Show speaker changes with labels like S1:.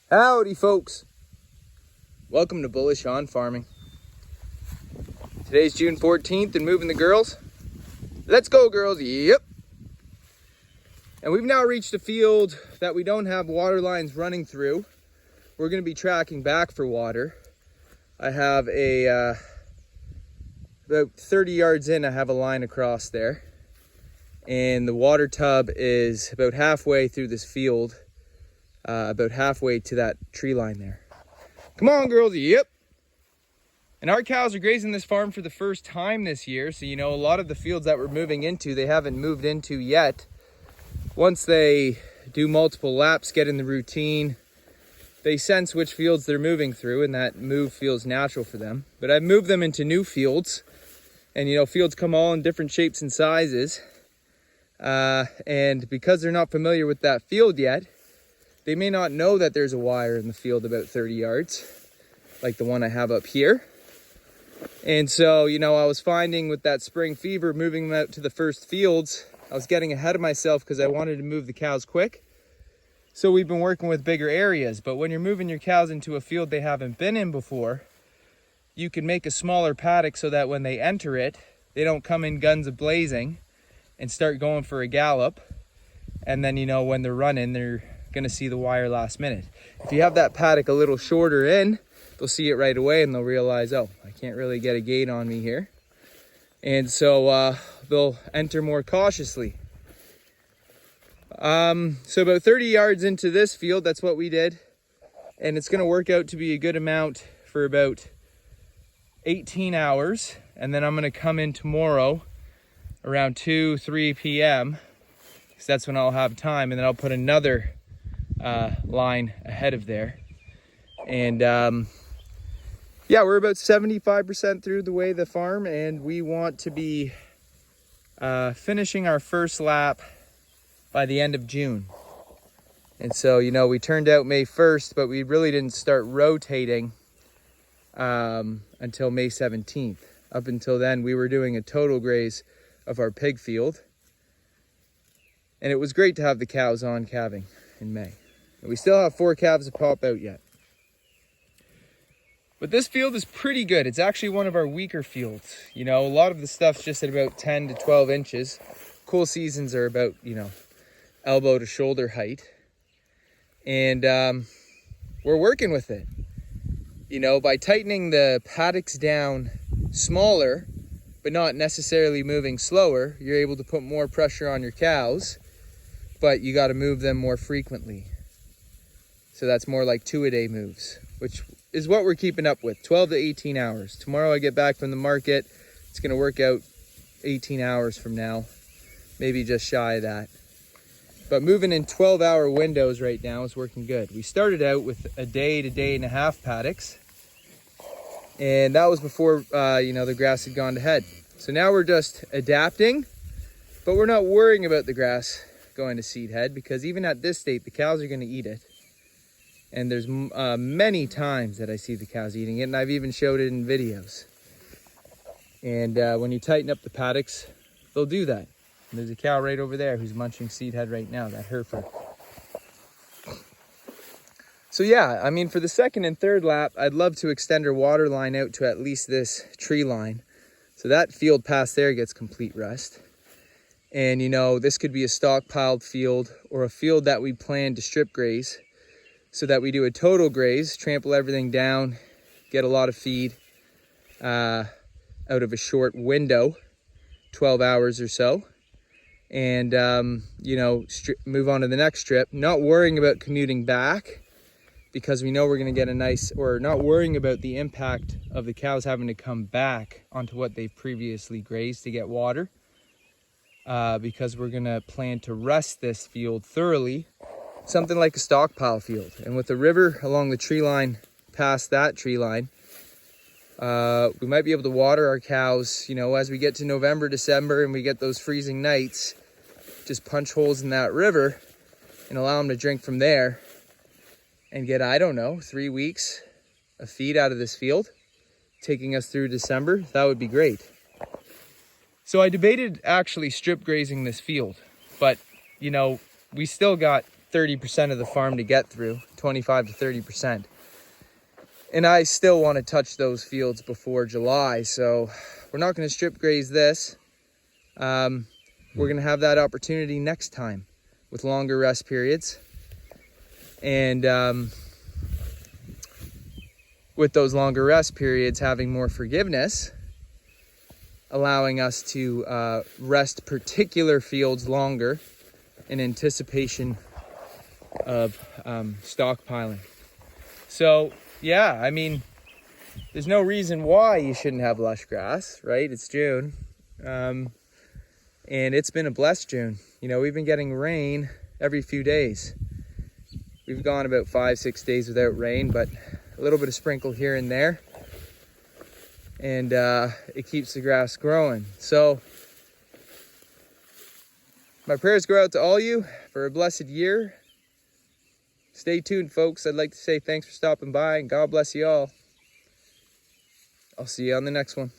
S1: Howdy folks, welcome to Bullish on Farming. Today's June 14th and moving the girls. Let's go girls, yep. And we've now reached a field that we don't have water lines running through. We're going to be tracking back for water. I have about 30 yards in, I have a line across there. And the water tub is about halfway through this field. About halfway to that tree line there. Come on girls, yep. And our cows are grazing this farm for the first time this year. So, a lot of the fields that we're moving into, they haven't moved into yet. Once they do multiple laps, get in the routine, they sense which fields they're moving through, and that move feels natural for them. But I've moved them into new fields, and fields come all in different shapes and sizes. And because they're not familiar with that field yet, they may not know that there's a wire in the field about 30 yards, like the one I have up here. And so, I was finding with that spring fever, moving them out to the first fields, I was getting ahead of myself because I wanted to move the cows quick. So we've been working with bigger areas. But when you're moving your cows into a field they haven't been in before, you can make a smaller paddock so that when they enter it, they don't come in guns a-blazing and start going for a gallop. And then, when they're running, they're going to see the wire last minute. If you have that paddock a little shorter in, they'll see it right away and they'll realize, oh, I can't really get a gate on me here. And so they'll enter more cautiously. So about 30 yards into this field, that's what we did. And it's going to work out to be a good amount for about 18 hours. And then I'm going to come in tomorrow around 2-3 p.m. because that's when I'll have time. And then I'll put another line ahead of there. And yeah, we're about 75% through the way the farm, and we want to be finishing our first lap by the end of June. And so, we turned out May 1st, but we really didn't start rotating until May 17th. Up until then, we were doing a total graze of our pig field. And it was great to have the cows on calving in May. And we still have 4 calves to pop out yet. But this field is pretty good. It's actually one of our weaker fields. A lot of the stuff's just at about 10 to 12 inches. Cool seasons are about, elbow to shoulder height. And we're working with it. By tightening the paddocks down smaller, but not necessarily moving slower, you're able to put more pressure on your cows, but you got to move them more frequently. So that's more like 2-a-day moves, which is what we're keeping up with, 12 to 18 hours. Tomorrow I get back from the market. It's going to work out 18 hours from now, maybe just shy of that. But moving in 12-hour windows right now is working good. We started out with a day to day and a half paddocks, and that was before, the grass had gone to head. So now we're just adapting, but we're not worrying about the grass going to seed head because even at this state, the cows are going to eat it. And there's many times that I see the cows eating it, and I've even showed it in videos. And when you tighten up the paddocks, they'll do that. And there's a cow right over there who's munching seed head right now, that heifer. So yeah, for the second and third lap, I'd love to extend our water line out to at least this tree line. So that field past there gets complete rest. And this could be a stockpiled field or a field that we plan to strip graze, so that we do a total graze, trample everything down, get a lot of feed out of a short window, 12 hours or so, and, move on to the next strip, not worrying about commuting back because we know we're going to get not worrying about the impact of the cows having to come back onto what they've previously grazed to get water, because we're going to plan to rest this field thoroughly, something like a stockpile field. And with the river along the tree line past that tree line, we might be able to water our cows, as we get to November, December, and we get those freezing nights, just punch holes in that river and allow them to drink from there and get, 3 weeks of feed out of this field, taking us through December. That would be great. So I debated actually strip grazing this field, but we still got 30% of the farm to get through, 25 to 30%. And I still want to touch those fields before July, so we're not going to strip graze this. We're going to have that opportunity next time with longer rest periods. And with those longer rest periods, having more forgiveness, allowing us to rest particular fields longer in anticipation of stockpiling. So yeah, I mean, there's no reason why you shouldn't have lush grass, right? It's June, and it's been a blessed June. You know, we've been getting rain every few days. We've gone about 5-6 days without rain, but a little bit of sprinkle here and there, and it keeps the grass growing. So my prayers go out to all you for a blessed year. Stay tuned, folks. I'd like to say thanks for stopping by, and God bless you all. I'll see you on the next one.